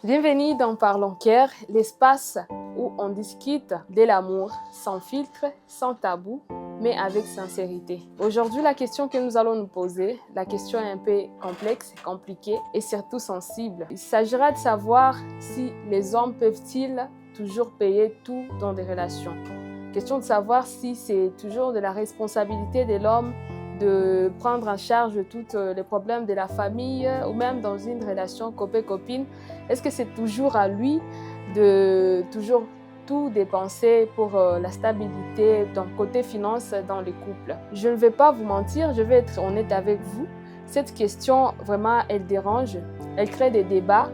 Bienvenue dans Parlons Cœur, l'espace où on discute de l'amour sans filtre, sans tabou, mais avec sincérité. Aujourd'hui, la question que nous allons nous poser, la question est un peu complexe, compliquée et surtout sensible. Il s'agira de savoir si les hommes peuvent-ils toujours payer tout dans des relations. Question de savoir si c'est toujours de la responsabilité de l'homme de prendre en charge tous les problèmes de la famille ou même dans une relation copain-copine. Est-ce que c'est toujours à lui de toujours tout dépenser pour la stabilité d'un côté finance dans les couples? Je ne vais pas vous mentir, je vais être honnête avec vous. Cette question, vraiment, elle dérange, elle crée des débats,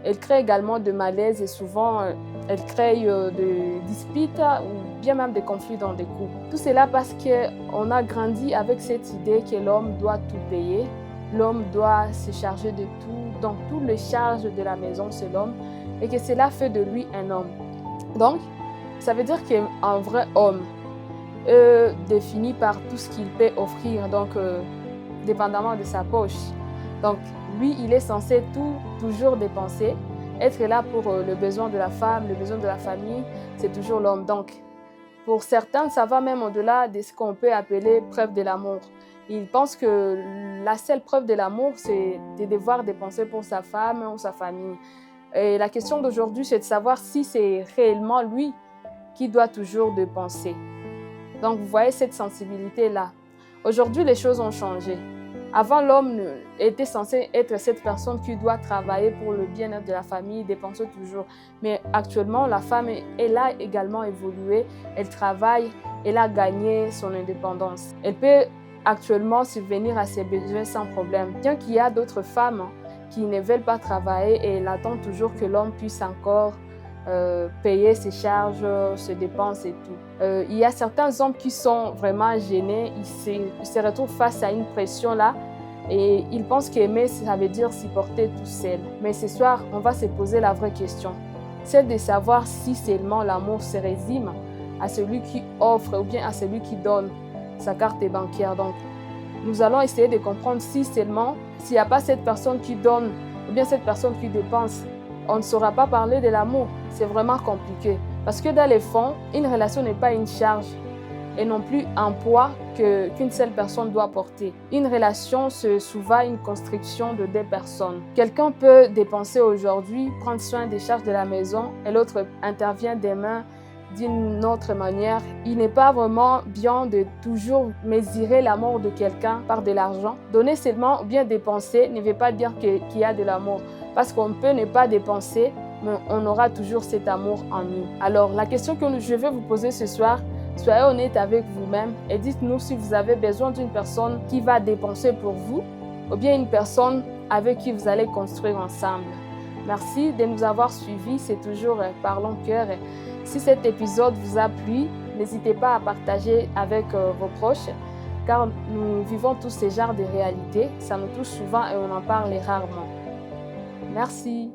elle crée également de malaise et souvent, elle crée des disputes ou bien même des conflits dans des couples. Tout cela parce qu'on a grandi avec cette idée que l'homme doit tout payer, l'homme doit se charger de tout, donc toutes les charges de la maison, c'est l'homme, et que cela fait de lui un homme. Donc, ça veut dire qu'un vrai homme est défini par tout ce qu'il peut offrir, donc dépendamment de sa poche. Donc, lui, il est censé toujours dépenser, être là pour le besoin de la femme, le besoin de la famille, c'est toujours l'homme. Donc, pour certains, ça va même au-delà de ce qu'on peut appeler preuve de l'amour. Ils pensent que la seule preuve de l'amour, c'est de devoir dépenser pour sa femme ou sa famille. Et la question d'aujourd'hui, c'est de savoir si c'est réellement lui qui doit toujours dépenser. Donc, vous voyez cette sensibilité-là. Aujourd'hui, les choses ont changé. Avant, l'homme était censé être cette personne qui doit travailler pour le bien-être de la famille, dépenser toujours. Mais actuellement, la femme, elle a également évolué, elle travaille, elle a gagné son indépendance. Elle peut actuellement subvenir à ses besoins sans problème. Bien qu'il y a d'autres femmes qui ne veulent pas travailler et elle attend toujours que l'homme puisse encore payer ses charges, ses dépenses et tout. Il y a certains hommes qui sont vraiment gênés, ils se retrouvent face à une pression là et ils pensent qu'aimer, ça veut dire s'y porter tout seul. Mais ce soir, on va se poser la vraie question, celle de savoir si seulement l'amour se résume à celui qui offre ou bien à celui qui donne sa carte bancaire. Donc, nous allons essayer de comprendre si seulement, s'il n'y a pas cette personne qui donne ou bien cette personne qui dépense, on ne saura pas parler de l'amour. C'est vraiment compliqué. Parce que dans les fonds, une relation n'est pas une charge et non plus un poids qu'une seule personne doit porter. Une relation, c'est souvent une construction de deux personnes. Quelqu'un peut dépenser aujourd'hui, prendre soin des charges de la maison et l'autre intervient demain d'une autre manière. Il n'est pas vraiment bien de toujours mesurer l'amour de quelqu'un par de l'argent. Donner seulement ou bien dépenser ne veut pas dire qu'il y a de l'amour. Parce qu'on peut ne pas dépenser, mais on aura toujours cet amour en nous. Alors, la question que je vais vous poser ce soir, soyez honnête avec vous-même et dites-nous si vous avez besoin d'une personne qui va dépenser pour vous ou bien une personne avec qui vous allez construire ensemble. Merci de nous avoir suivis. C'est toujours Parlons Cœur. Si cet épisode vous a plu, n'hésitez pas à partager avec vos proches car nous vivons tous ces genres de réalités. Ça nous touche souvent et on en parle rarement. Merci.